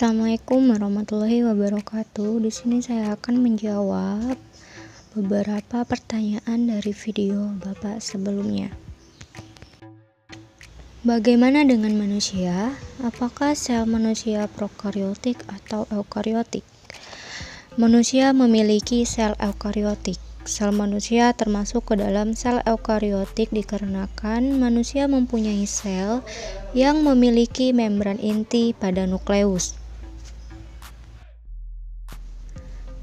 Assalamualaikum warahmatullahi wabarakatuh. Di sini saya akan menjawab beberapa pertanyaan dari video Bapak sebelumnya. Bagaimana dengan manusia? Apakah sel manusia prokaryotik atau eukaryotik? Manusia memiliki sel eukaryotik. Sel manusia termasuk ke dalam sel eukaryotik dikarenakan manusia mempunyai sel yang memiliki membran inti pada nukleus.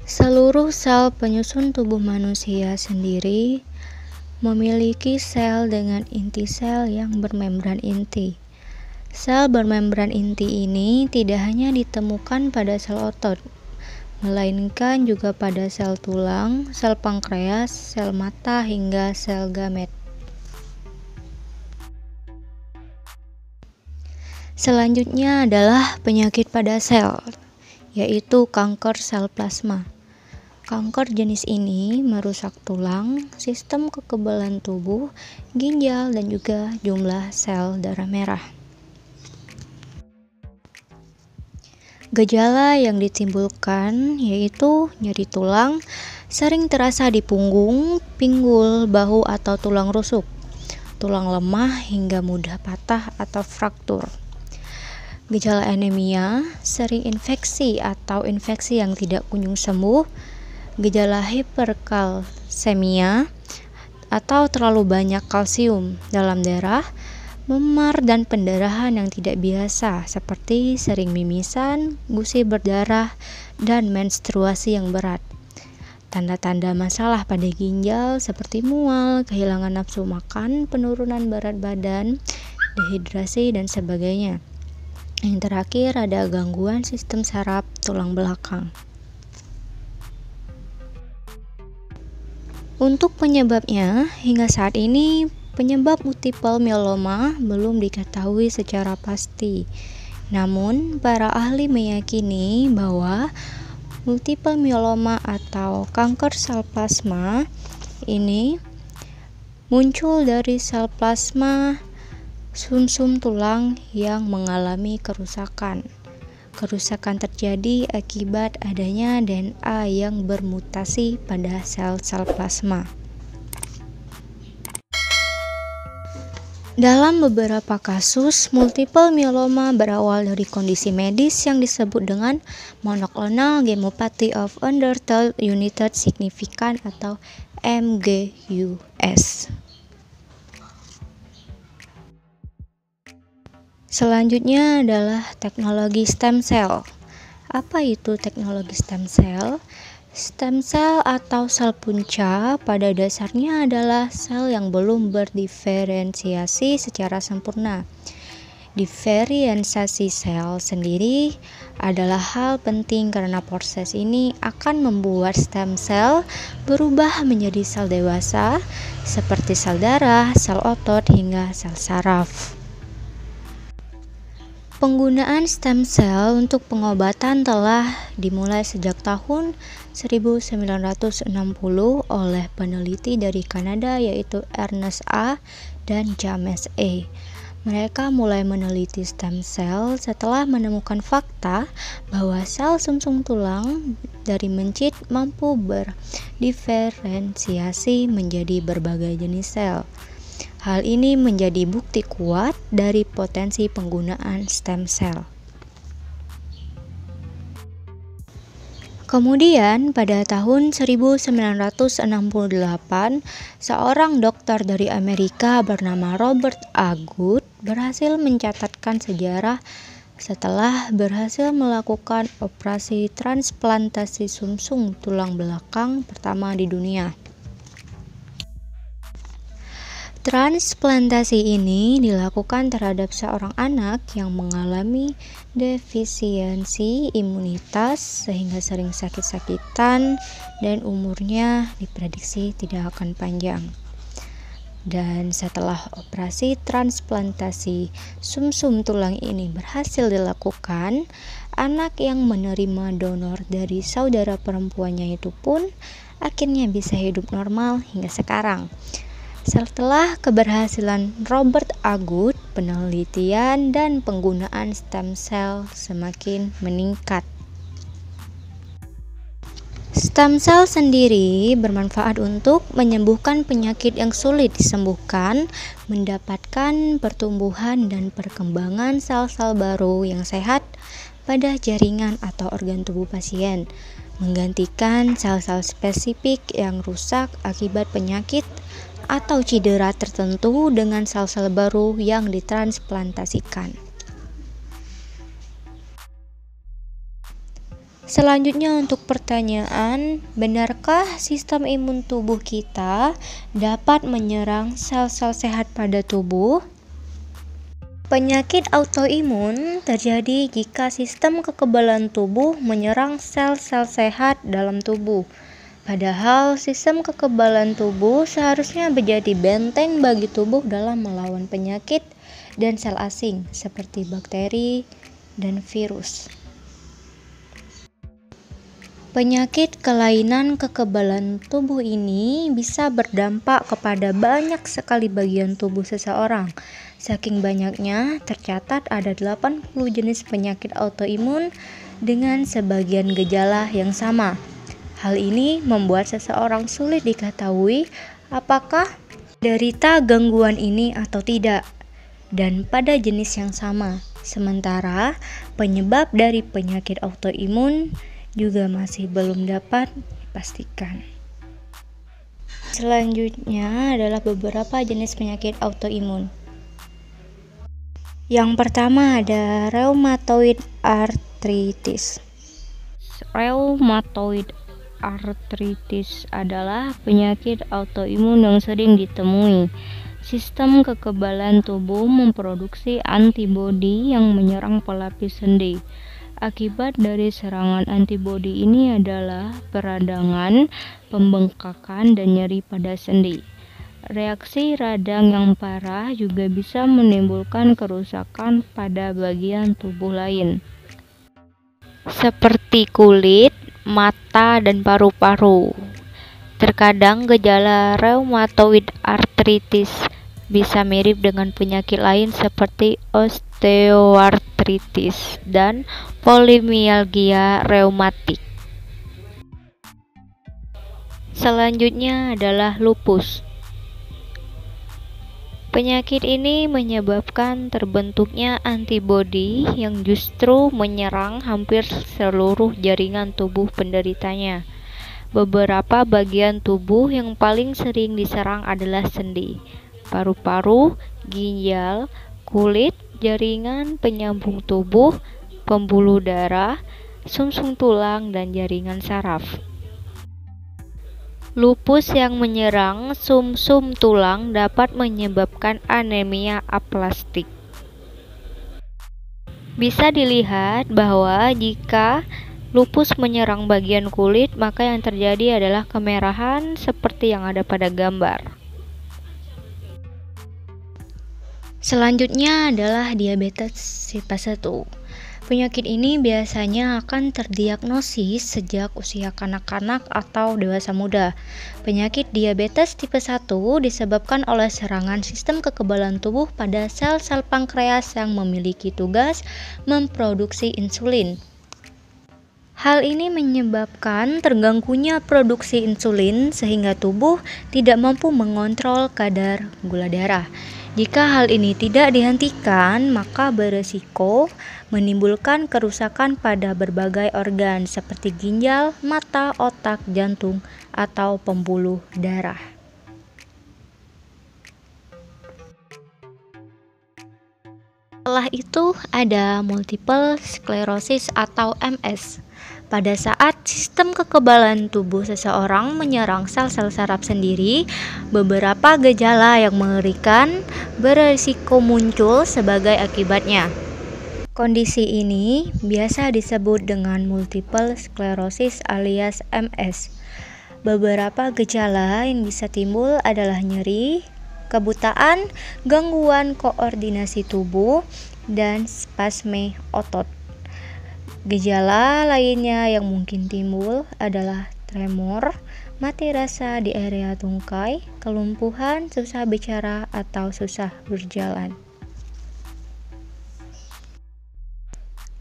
Seluruh sel penyusun tubuh manusia sendiri memiliki sel dengan inti sel yang bermembran inti. Sel bermembran inti ini tidak hanya ditemukan pada sel otot, melainkan juga pada sel tulang, sel pankreas, sel mata, hingga sel gamet. Selanjutnya adalah penyakit pada sel, yaitu kanker sel plasma. Kanker jenis ini merusak tulang, sistem kekebalan tubuh, ginjal, dan juga jumlah sel darah merah. Gejala yang ditimbulkan yaitu nyeri tulang, sering terasa di punggung, pinggul, bahu atau tulang rusuk, tulang lemah hingga mudah patah atau fraktur. Gejala anemia, sering infeksi atau infeksi yang tidak kunjung sembuh. Gejala hiperkalsemia atau terlalu banyak kalsium dalam darah, memar dan pendarahan yang tidak biasa seperti sering mimisan, gusi berdarah, dan menstruasi yang berat. Tanda-tanda masalah pada ginjal seperti mual, kehilangan nafsu makan, penurunan berat badan, dehidrasi, dan sebagainya. Yang terakhir ada gangguan sistem saraf tulang belakang. Untuk penyebabnya, hingga saat ini penyebab multiple myeloma belum diketahui secara pasti. Namun, para ahli meyakini bahwa multiple myeloma atau kanker sel plasma ini muncul dari sel plasma sumsum tulang yang mengalami kerusakan. Kerusakan terjadi akibat adanya DNA yang bermutasi pada sel-sel plasma. Dalam beberapa kasus, multiple myeloma berawal dari kondisi medis yang disebut dengan monoclonal gammopathy of undertale united significant atau MGUS. Selanjutnya adalah teknologi stem cell. Apa itu teknologi stem cell? Stem cell atau sel punca pada dasarnya adalah sel yang belum berdiferensiasi secara sempurna. Diferensiasi sel sendiri adalah hal penting karena proses ini akan membuat stem cell berubah menjadi sel dewasa seperti sel darah, sel otot, hingga sel saraf. Penggunaan stem cell untuk pengobatan telah dimulai sejak tahun 1960 oleh peneliti dari Kanada yaitu Ernest A. dan James E. Mereka mulai meneliti stem cell setelah menemukan fakta bahwa sel sumsum tulang dari mencit mampu berdiferensiasi menjadi berbagai jenis sel. Hal ini menjadi bukti kuat dari potensi penggunaan stem cell. Kemudian pada tahun 1968, seorang dokter dari Amerika bernama Robert A. Good berhasil mencatatkan sejarah setelah berhasil melakukan operasi transplantasi sumsum tulang belakang pertama di dunia. Transplantasi ini dilakukan terhadap seorang anak yang mengalami defisiensi imunitas sehingga sering sakit-sakitan dan umurnya diprediksi tidak akan panjang. Dan setelah operasi transplantasi sumsum tulang ini berhasil dilakukan, anak yang menerima donor dari saudara perempuannya itu pun akhirnya bisa hidup normal hingga sekarang. Setelah keberhasilan Robert A. Good, penelitian dan penggunaan stem cell semakin meningkat. Stem cell sendiri bermanfaat untuk menyembuhkan penyakit yang sulit disembuhkan, mendapatkan pertumbuhan dan perkembangan sel-sel baru yang sehat pada jaringan atau organ tubuh pasien, menggantikan sel-sel spesifik yang rusak akibat penyakit atau cedera tertentu dengan sel-sel baru yang ditransplantasikan. Selanjutnya untuk pertanyaan, benarkah sistem imun tubuh kita dapat menyerang sel-sel sehat pada tubuh? Penyakit autoimun terjadi jika sistem kekebalan tubuh menyerang sel-sel sehat dalam tubuh. Padahal sistem kekebalan tubuh seharusnya menjadi benteng bagi tubuh dalam melawan penyakit dan sel asing seperti bakteri dan virus. Penyakit kelainan kekebalan tubuh ini bisa berdampak kepada banyak sekali bagian tubuh seseorang. Saking banyaknya, tercatat ada 80 jenis penyakit autoimun dengan sebagian gejala yang sama. Hal ini membuat seseorang sulit diketahui apakah derita gangguan ini atau tidak, dan pada jenis yang sama. Sementara penyebab dari penyakit autoimun juga masih belum dapat dipastikan. Selanjutnya adalah beberapa jenis penyakit autoimun. Yang pertama ada rheumatoid arthritis. Rheumatoid arthritis adalah penyakit autoimun yang sering ditemui. Sistem kekebalan tubuh memproduksi antibodi yang menyerang pelapis sendi. Akibat dari serangan antibodi ini adalah peradangan, pembengkakan, dan nyeri pada sendi. Reaksi radang yang parah juga bisa menimbulkan kerusakan pada bagian tubuh lain, seperti kulit, mata, dan paru-paru. Terkadang gejala rheumatoid arthritis bisa mirip dengan penyakit lain seperti osteoartritis dan polimialgia reumatik. Selanjutnya adalah lupus. Penyakit ini menyebabkan terbentuknya antibodi yang justru menyerang hampir seluruh jaringan tubuh penderitanya. Beberapa bagian tubuh yang paling sering diserang adalah sendi, paru-paru, ginjal, kulit, jaringan penyambung tubuh, pembuluh darah, sumsum tulang, dan jaringan saraf. Lupus yang menyerang sumsum tulang dapat menyebabkan anemia aplastik. Bisa dilihat bahwa jika lupus menyerang bagian kulit, maka yang terjadi adalah kemerahan seperti yang ada pada gambar. Selanjutnya adalah diabetes tipe 1. Penyakit ini biasanya akan terdiagnosis sejak usia kanak-kanak atau dewasa muda. Penyakit diabetes tipe 1 disebabkan oleh serangan sistem kekebalan tubuh pada sel-sel pankreas yang memiliki tugas memproduksi insulin. Hal ini menyebabkan terganggunya produksi insulin sehingga tubuh tidak mampu mengontrol kadar gula darah. Jika hal ini tidak dihentikan, maka beresiko menimbulkan kerusakan pada berbagai organ seperti ginjal, mata, otak, jantung, atau pembuluh darah. Setelah itu ada multiple sclerosis atau MS. Pada saat sistem kekebalan tubuh seseorang menyerang sel-sel saraf sendiri, beberapa gejala yang mengerikan berisiko muncul sebagai akibatnya. Kondisi ini biasa disebut dengan multiple sclerosis alias MS. Beberapa gejala yang bisa timbul adalah nyeri, kebutaan, gangguan koordinasi tubuh, dan spasme otot. Gejala lainnya yang mungkin timbul adalah tremor, mati rasa di area tungkai, kelumpuhan, susah bicara, atau susah berjalan.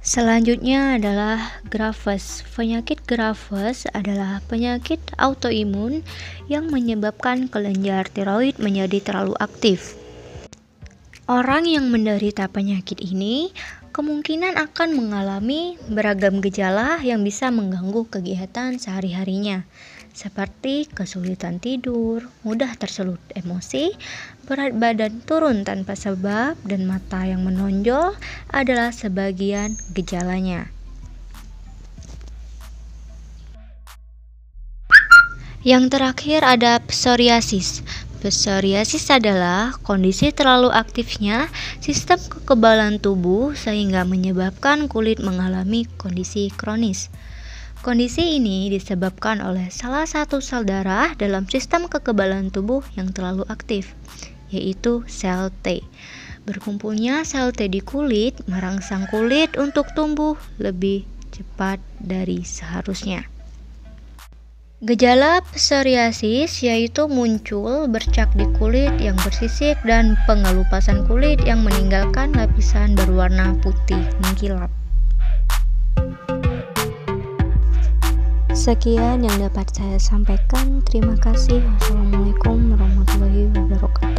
Selanjutnya adalah Graves. Penyakit Graves adalah penyakit autoimun yang menyebabkan kelenjar tiroid menjadi terlalu aktif. Orang yang menderita penyakit ini kemungkinan akan mengalami beragam gejala yang bisa mengganggu kegiatan sehari-harinya, seperti kesulitan tidur, mudah tersulut emosi, berat badan turun tanpa sebab, dan mata yang menonjol adalah sebagian gejalanya. Yang terakhir ada psoriasis. Psoriasis adalah kondisi terlalu aktifnya sistem kekebalan tubuh sehingga menyebabkan kulit mengalami kondisi kronis. Kondisi ini disebabkan oleh salah satu sel darah dalam sistem kekebalan tubuh yang terlalu aktif, yaitu sel T. Berkumpulnya sel T di kulit merangsang kulit untuk tumbuh lebih cepat dari seharusnya. Gejala psoriasis yaitu muncul bercak di kulit yang bersisik dan pengelupasan kulit yang meninggalkan lapisan berwarna putih mengkilap. Sekian yang dapat saya sampaikan. Terima kasih. Wassalamualaikum warahmatullahi wabarakatuh.